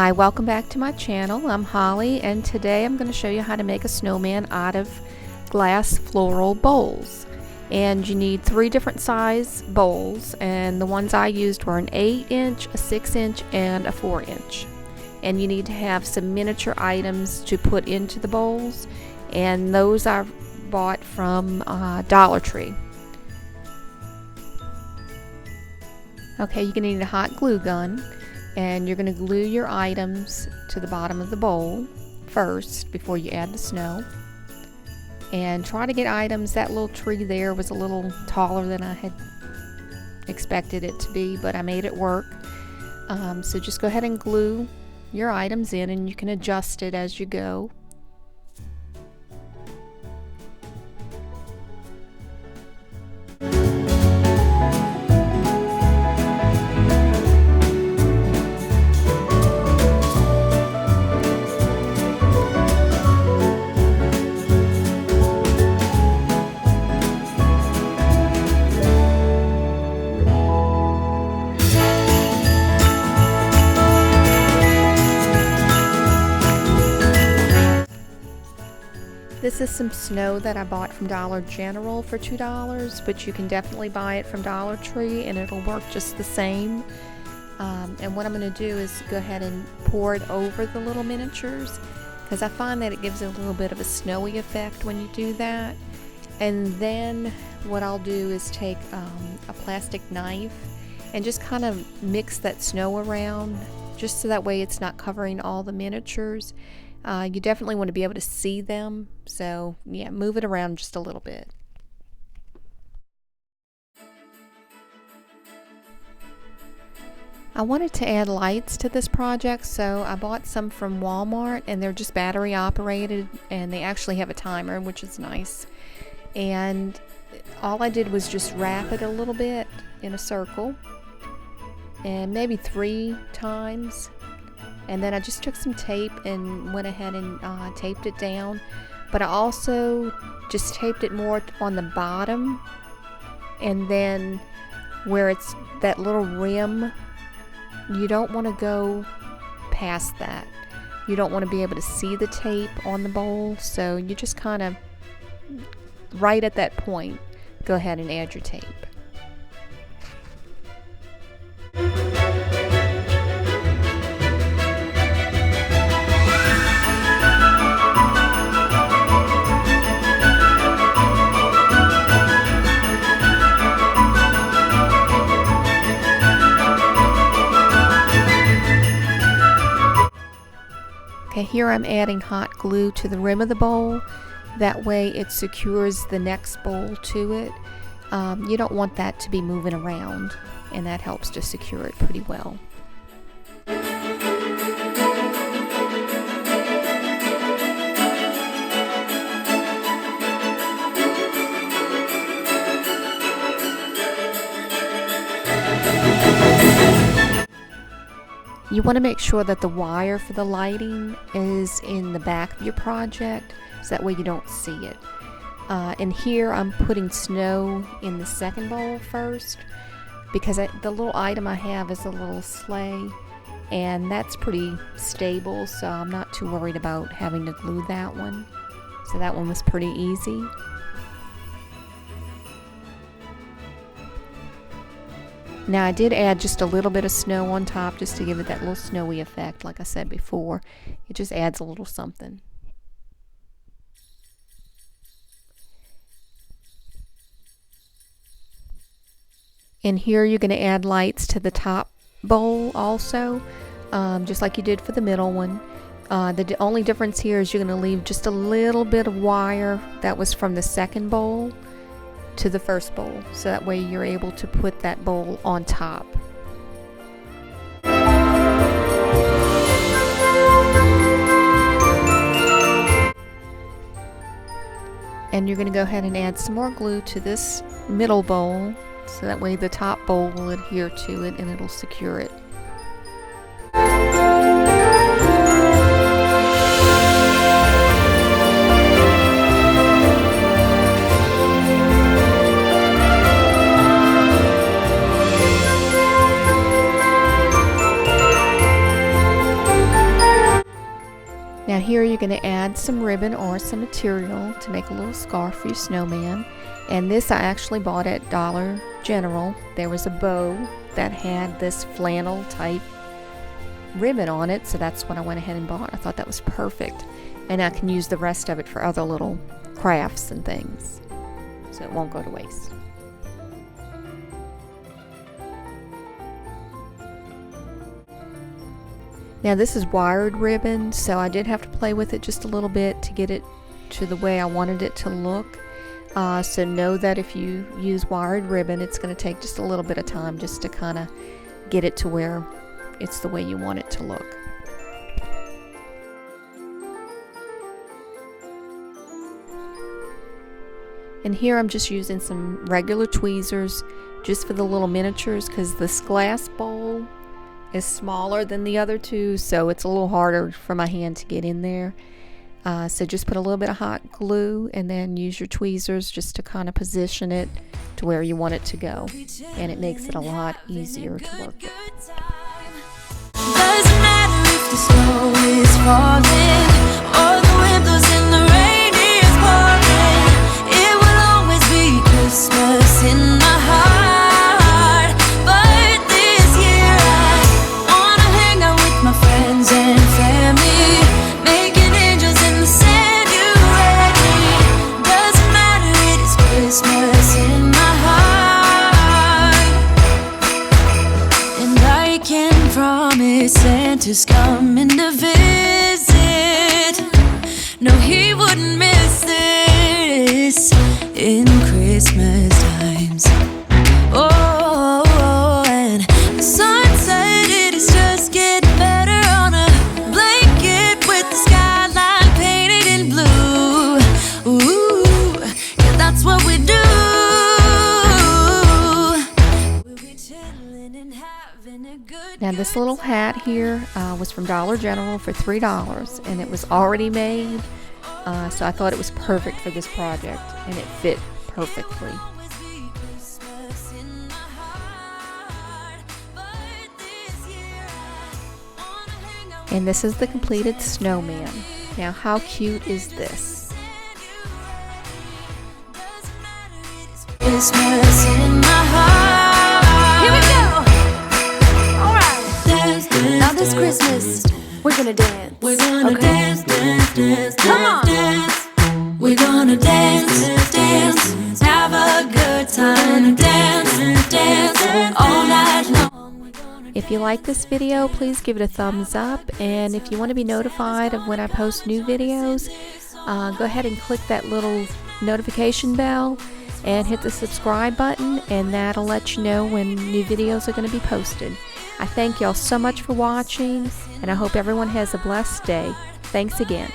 Hi, welcome back to my channel. I'm Holly, and today I'm going to show you how to make a snowman out of glass floral bowls. And you need 3 different size bowls, and the ones I used were an 8-inch, a 6-inch, and a 4-inch. And you need to have some miniature items to put into the bowls, and those I bought from Dollar Tree. Okay, you're going to need a hot glue gun, and you're going to glue your items to the bottom of the bowl first before you add the snow. And try to get items. That little tree there was a little taller than I had expected it to be, but I made it work. So just go ahead and glue your items in, and you can adjust it as you go. This is some snow that I bought from Dollar General for $2, but you can definitely buy it from Dollar Tree and it'll work just the same. And what I'm going to do is go ahead and pour it over the little miniatures, because I find that it gives it a little bit of a snowy effect when you do that. And then what I'll do is take a plastic knife and just kind of mix that snow around, just so that way it's not covering all the miniatures. You definitely want to be able to see them, so yeah, move it around just a little bit. I wanted to add lights to this project, so I bought some from Walmart, and they're just battery operated, and they actually have a timer, which is nice. And all I did was just wrap it a little bit in a circle, and maybe 3 times. And then I just took some tape and went ahead and taped it down. But I also just taped it more on the bottom, and then where it's that little rim, you don't want to go past that. You don't want to be able to see the tape on the bowl, so you just kind of right at that point go ahead and add your tape. Okay, here I'm adding hot glue to the rim of the bowl. That way it secures the next bowl to it. You don't want that to be moving around, and that helps to secure it pretty well. You want to make sure that the wire for the lighting is in the back of your project, so that way you don't see it. And here I'm putting snow in the second bowl first, because the little item I have is a little sleigh, and that's pretty stable, so I'm not too worried about having to glue that one. So that one was pretty easy. Now I did add just a little bit of snow on top just to give it that little snowy effect. Like I said before, it just adds a little something. And here you're going to add lights to the top bowl also, just like you did for the middle one. The only difference here is you're going to leave just a little bit of wire that was from the second bowl to the first bowl, so that way you're able to put that bowl on top. And you're going to go ahead and add some more glue to this middle bowl, so that way the top bowl will adhere to it and it'll secure it. here you're going to add some ribbon or some material to make a little scarf for your snowman. And this I actually bought at Dollar General. There was a bow that had this flannel type ribbon on it, so that's what I went ahead and bought. I thought that was perfect, and I can use the rest of it for other little crafts and things, so it won't go to waste. Now this is wired ribbon, so I did have to play with it just a little bit to get it to the way I wanted it to look. So know that if you use wired ribbon, it's going to take just a little bit of time just to kind of get it to where it's the way you want it to look. And here I'm just using some regular tweezers just for the little miniatures, because this glass bowl is smaller than the other two, so it's a little harder for my hand to get in there. So just put a little bit of hot glue and then use your tweezers just to kind of position it to where you want it to go, and it makes it a lot easier to work with. Doesn't matter if the snow is falling or the wind blows and the rain is pouring, it will always be Christmas in my heart. But this year I wanna hang out with my friends and family, making angels in the sand, you ready? Doesn't matter, it is Christmas in my heart. And I can promise Santa's coming to visit. No, he wouldn't miss this in Christmas times. Oh, and the sun said it is just getting better on a blanket with the skyline painted in blue. Ooh, yeah, that's what we do. We'll be chilling and having a good Now this little hat here was from Dollar General for $3, and it was already made, so I thought it was perfect for this project, and it fit perfectly. And this is the completed snowman. Now how cute is this? Christmas in my heart. Here we go. All right. Now this Christmas, we're gonna dance. We're gonna dance, dance, dance, come on. Dance. We're gonna dance, dance, have a good time. Dance, dance, all night long. If you like this video, please give it a thumbs up, and if you want to be notified of when I post new videos, go ahead and click that little notification bell and hit the subscribe button, and that'll let you know when new videos are going to be posted. I thank y'all so much for watching, and I hope everyone has a blessed day. Thanks again.